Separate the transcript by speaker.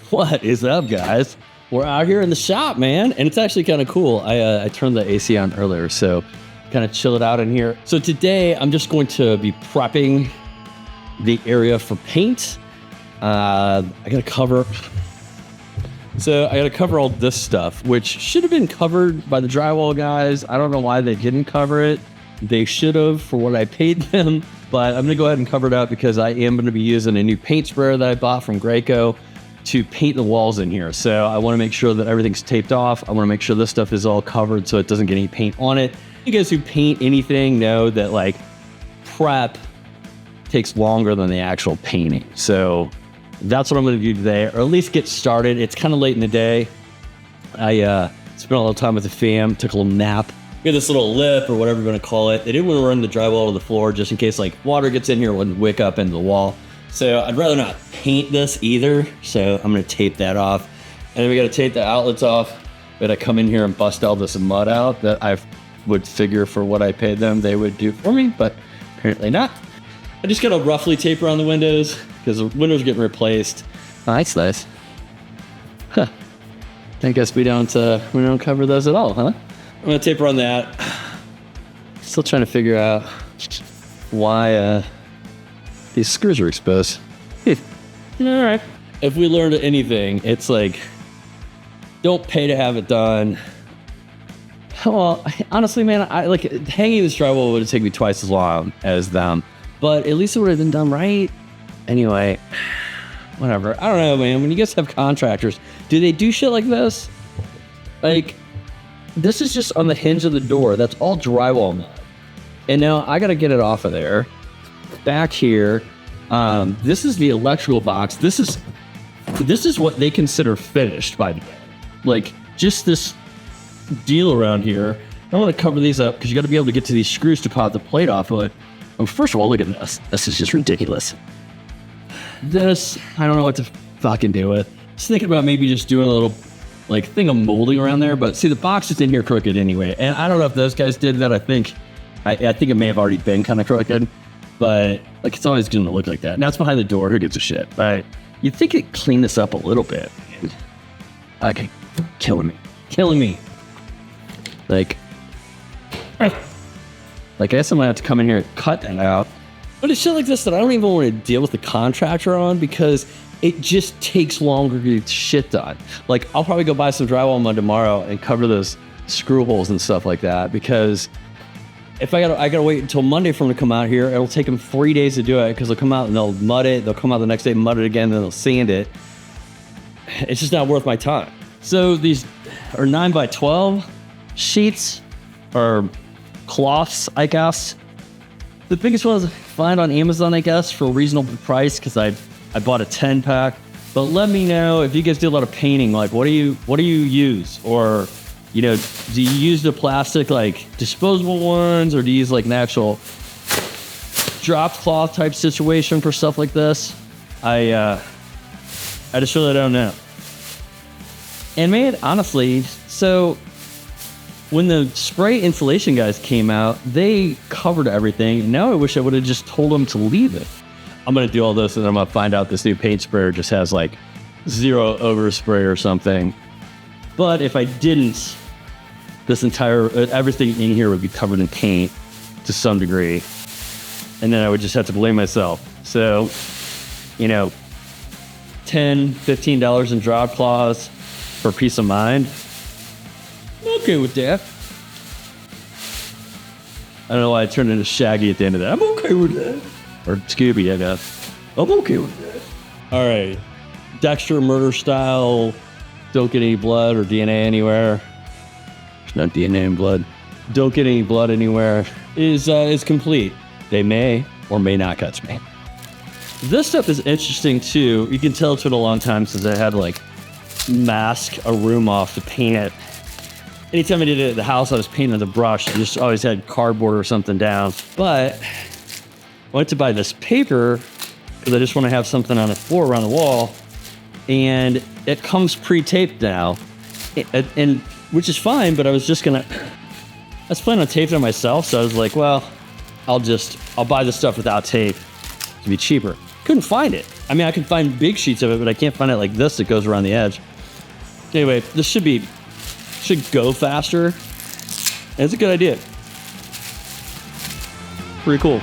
Speaker 1: What is up, guys? We're out here in the shop, man, and it's actually kind of cool. I turned the AC on earlier, so kind of chill it out in here. So today, I'm just going to be prepping the area for paint. I gotta cover all this stuff, which should have been covered by the drywall guys. I don't know why they didn't cover it. They should have for what I paid them, but I'm gonna go ahead and cover it up because I am gonna be using a new paint sprayer that I bought from Graco to paint the walls in here. So I wanna make sure that everything's taped off. I wanna make sure this stuff is all covered so it doesn't get any paint on it. You guys who paint anything know that like prep takes longer than the actual painting. So that's what I'm gonna do today, or at least get started. It's kind of late in the day. I spent a little time with the fam, took a little nap. We had this little lip or whatever you want to call it. They didn't want to run the drywall to the floor just in case like water gets in here, it wouldn't wick up into the wall. So I'd rather not paint this either. So I'm gonna tape that off. And then we gotta tape the outlets off. We gotta come in here and bust all this mud out that I would figure for what I paid them they would do for me, but apparently not. I just gotta roughly tape around the windows because the windows are getting replaced. Oh, that's nice. Huh. I guess we don't cover those at all, huh? I'm gonna tape around that. Still trying to figure out why these screws are exposed. All right. If we learned anything, it's like, don't pay to have it done. Well, honestly, man, I like hanging this drywall would have taken me twice as long as them, but at least it would have been done right. Anyway, whatever. I don't know, man. When you guys have contractors, do they do shit like this? Like, this is just on the hinge of the door. That's all drywall mud. And now I got to get it off of there. Back here, this is the electrical box. This is what they consider finished by the way. Like, just this deal around here. I want to cover these up because you got to be able to get to these screws to pop the plate off of it. Oh, first of all, look at this. This is just ridiculous. This, I don't know what to fucking do with. Just thinking about maybe just doing a little like thing of molding around there, but see the box is in here crooked anyway. And I don't know if those guys did that. I think it may have already been kind of crooked, but like it's always going to look like that. Now it's behind the door. Who gives a shit? But you'd think it cleaned this up a little bit. Okay, killing me. Like I guess I'm gonna have to come in here and cut that out. But it's shit like this that I don't even want to deal with the contractor on because it just takes longer to get shit done. Like, I'll probably go buy some drywall mud tomorrow and cover those screw holes and stuff like that because if I gotta wait until Monday for them to come out here, it'll take them 3 days to do it because they'll come out and they'll mud it, they'll come out the next day, mud it again, then they'll sand it. It's just not worth my time. So these are 9x12 sheets or cloths, I guess. The biggest one is find on Amazon, I guess, for a reasonable price because I bought a 10-pack. But let me know if you guys do a lot of painting, like what do you use? Or, you know, do you use the plastic like disposable ones or do you use like an actual drop cloth type situation for stuff like this? I just really don't know. And man, honestly, so when the spray insulation guys came out, they covered everything. Now I wish I would have just told them to leave it. I'm going to do all this and I'm going to find out this new paint sprayer just has like 0 overspray or something. But if I didn't, everything in here would be covered in paint to some degree. And then I would just have to blame myself. So, you know, $10, $15 in drop cloths for peace of mind. I'm okay with that. I don't know why I turned into Shaggy at the end of that. I'm okay with that. Or Scooby, I guess. I'm okay with that. All right. Dexter murder style. Don't get any blood or DNA anywhere. There's no DNA in blood. Don't get any blood anywhere. Is complete. They may or may not catch me. This stuff is interesting too. You can tell it's been a long time since I had to like mask a room off to paint it. Anytime I did it at the house, I was painting the brush. I just always had cardboard or something down. But I went to buy this paper because I just want to have something on the floor around the wall. And it comes pre-taped now, and which is fine, but I was planning on taping it myself. So I was like, well, I'll buy the stuff without tape to be cheaper. Couldn't find it. I mean, I can find big sheets of it, but I can't find it like this that goes around the edge. Anyway, this should go faster. And it's a good idea. Pretty cool.